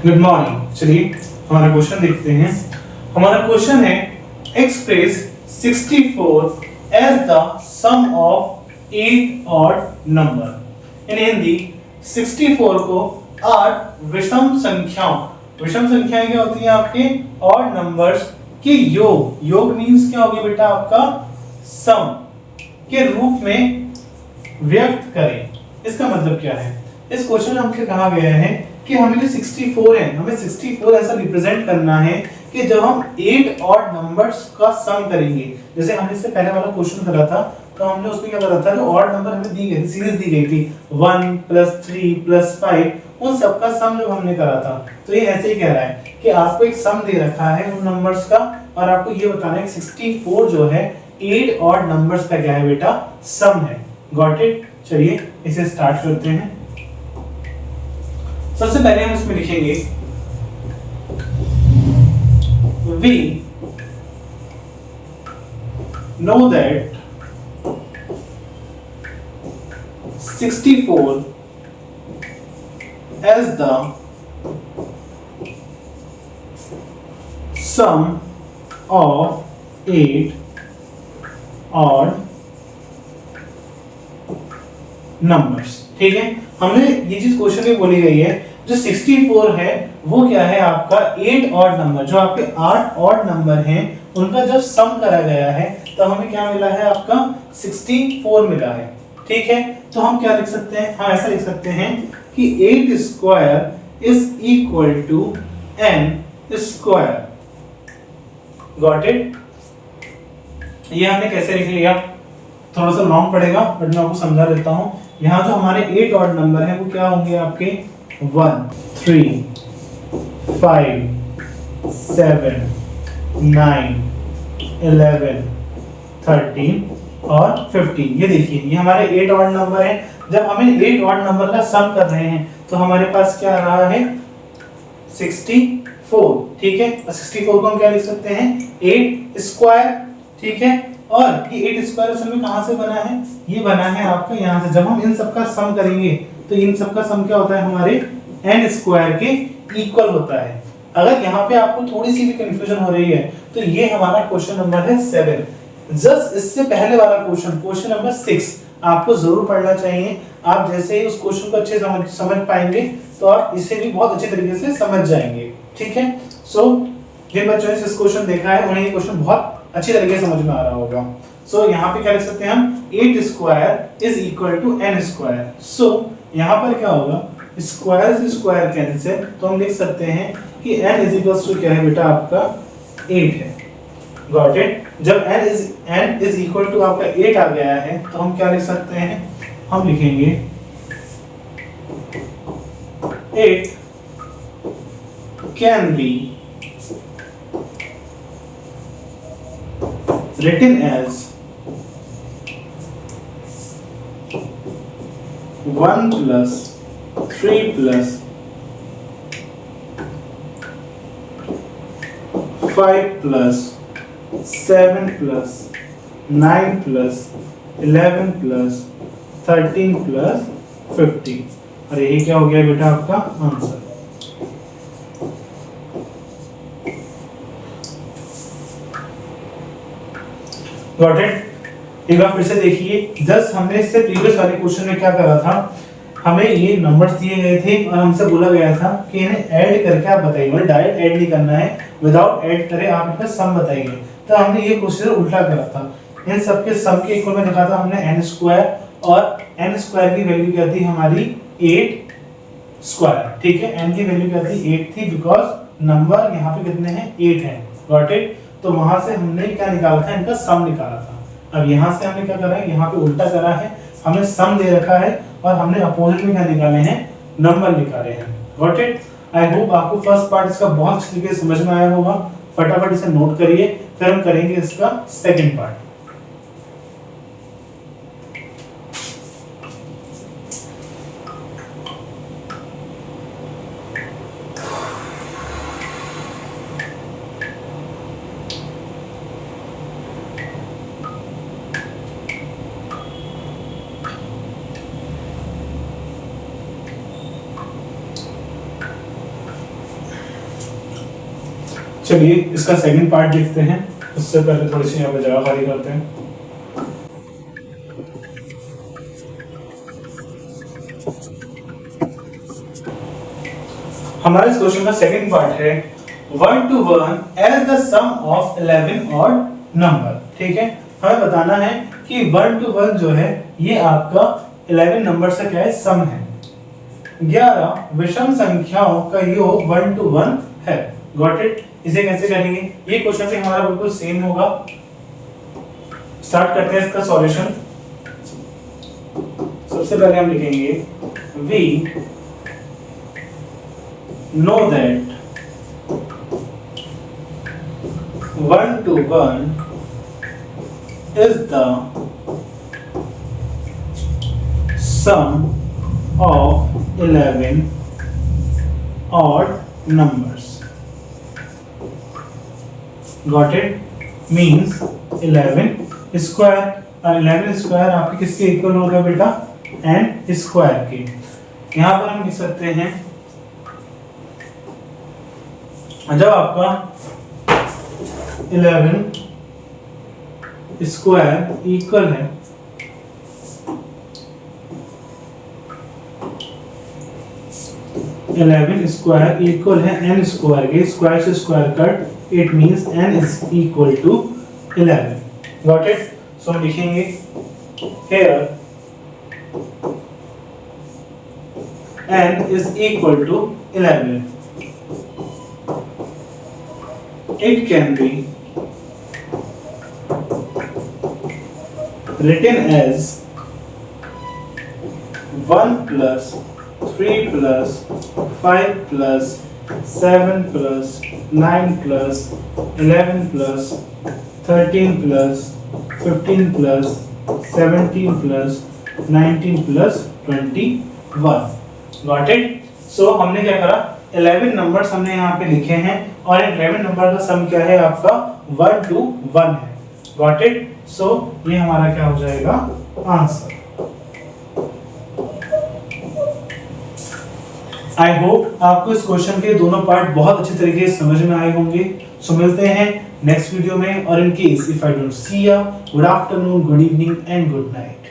Good morning. चलिए हमारा question देखते हैं। हमारा क्वेश्चन है express 64 as the sum of 8 odd number. In Hindi 64 को 8 विषम संख्याओं, विषम संख्याएं क्या होती हैं आपके ऑड नंबर्स के योग, योग मींस क्या हो गया बेटा आपका सम के रूप में व्यक्त करें। इसका मतलब क्या है? इस क्वेश्चन में हमसे कहा गया है कि हमें जो 64 है, हमें 64 ऐसा रिप्रेजेंट करना है कि जब हम 8 ऑड नंबर्स का सम करेंगे, जैसे हमने इससे पहले वाला क्वेश्चन करा था तो हमने उसमें क्या करा था, जो ऑड नंबर हमें दी गई थी, सीरीज दी गई थी 1 + 3 + 5, उन सब का सम जब हमने करा था तो ये ऐसे ही कह रहा है कि आपको एक सम दे रखा है उन नंबर्स का और आपको ये बताना है कि 64 जो है 8 ऑड नंबर्स का क्या है बेटा, सम है। Got it? चलिए इसे स्टार्ट करते हैं। सबसे पहले हम इसमें लिखेंगे we know that 64 as the sum of 8 odd numbers। ठीक है, हमने ये चीज क्वेश्चन में बोली गई है, जो 64 है वो क्या है आपका 8 ऑड नंबर, जो आपके 8 ऑड नंबर हैं उनका जब सम करा गया है तो हमें क्या मिला है, आपका 64 मिला है। ठीक है, तो हम क्या लिख सकते हैं, हम ऐसा लिख सकते हैं कि 8 square is equal to n square. Got it? ये हमने कैसे लिख लिया, थोड़ा सा लॉन्ग पड़ेगा बट मैं आपको समझा देता हूं। यहाँ जो हमारे 8 ऑड नंबर हैं वो क्या होंगे आपके 1 3 5 7 9 11 13 और 15। ये देखिए ये हमारे 8 ऑड नंबर हैं। जब हमें 8 ऑड नंबर का सम कर रहे हैं तो हमारे पास क्या आ रहा है 64। ठीक है, 64 को हम क्या लिख सकते हैं 8 स्क्वायर। ठीक है, और ये 8 स्क्वायर असल में कहां से बना है, ये बना है आपका यहां से। जब हम इन सब का सम करेंगे तो इन सब का सम क्या होता है, हमारे n स्क्वायर के इक्वल होता है। अगर यहाँ पे आपको थोड़ी सी भी कंफ्यूजन हो रही है तो ये हमारा क्वेश्चन नंबर है 7। जस्ट इससे पहले वाला क्वेश्चन, क्वेश्चन नंबर 6 आपको जरूर पढ़ना चाहिए। आप जैसे ही उस क्वेश्चन को अच्छे समझ पाएंगे तो आप इसे भी बहुत अच्छे तरीके से समझ जाएंगे। ठीक है, सो जिन बच्चों ने इस क्वेश्चन देखा है उन्हें ये क्वेश्चन बहुत अच्छी तरीके से समझ में आ रहा होगा। सो यहाँ पे क्या लिख सकते हैं हम 8 square is equal to n square. So यहाँ पर क्या होगा, स्क्वायर से स्क्वायर कैंसिल, तो हम लिख सकते हैं कि n इज इक्वल टू क्या है बेटा आपका 8 है। Got it? जब n इज इक्वल टू आपका 8 आ गया है तो हम क्या लिख सकते हैं, हम लिखेंगे 8 can be written as 1 plus 3 plus 5 plus 7 plus 9 plus 11 plus 13 plus 15। और यही क्या हो गया बेटा आपका आंसर। Got it? एक बार फिर से देखिए, जस्ट हमने इससे प्रीवियस वाले क्वेश्चन में क्या करा था, हमें ये नंबर्स दिए गए थे और हमसे बोला गया था कि इन्हें ऐड करके आप बताइए, मतलब डायरेक्ट ऐड नहीं करना है, विदाउट ऐड करे आप इनका सम बताइए। तो हमने ये क्वेश्चन उल्टा करा था, इन सबके सम के इक्वल में लिखा था हमने n स्क्वायर, और n स्क्वायर की वैल्यू क्या थी हमारी 8 स्क्वायर। ठीक है, n की वैल्यू क्या थी 8 थी, बिकॉज नंबर यहाँ पे कितने हैं 8 हैं। Got it? तो वहां से हमने क्या निकाला था, इनका सम निकाला था। अब यहाँ से हमने क्या करा है, यहाँ पे उल्टा करा है, हमें सम दे रखा है और हमने अपोजिट में क्या निकाले हैं, नंबर निकाले हैं। Got it? आई होप आपको फर्स्ट पार्ट इसका बहुत अच्छे तरीके से समझ में आया होगा। फटाफट इसे नोट करिए, फिर हम करेंगे इसका सेकंड पार्ट। चलिए इसका सेकंड पार्ट देखते हैं, उससे पहले थोड़ी सी यहाँ पे जगह खाली करते हैं। हमारे इस क्वेश्चन का सेकंड पार्ट है 1 to 1 as the sum of 11 odd number। ठीक है, हमें बताना है कि 1 to 1 जो है ये आपका 11 नंबर से क्या है, सम है। 11 विषम संख्याओं का योग 1 to 1 है। Got it. इसे कैसे करेंगे, ये क्वेश्चन भी हमारा बिल्कुल सेम होगा। स्टार्ट करते हैं इसका सॉल्यूशन। सबसे पहले हम लिखेंगे we know that 1 to 1 is the sum of 11 odd numbers। Got it? Means 11 square, और 11 स्क्वायर आपके किसके इक्वल होगा बेटा, n स्क्वायर के। यहाँ पर हम लिख सकते हैं जब आपका 11 स्क्वायर इक्वल है 11 स्क्वायर इक्वल है n स्क्वायर के, स्क्वायर से square cut, it means n is equal to 11। Got it. So हम लिखेंगे here n is equal to 11। It can be written as 1 plus 3 plus 5 plus 7 plus 9 plus 11 plus 13 plus 15 plus 17 plus 19 plus 21। Got it? So हमने क्या करा, 11 numbers हमने यहाँ पे लिखे हैं और 11 नंबर का सम क्या है आपका 1 to 1 है। Got it? So ये हमारा क्या हो जाएगा, आंसर। आई होप आपको इस क्वेश्चन के दोनों पार्ट बहुत अच्छे तरीके से समझ में आए होंगे। सो मिलते हैं नेक्स्ट वीडियो में, और in case if I don't see you, good afternoon, good evening and good night.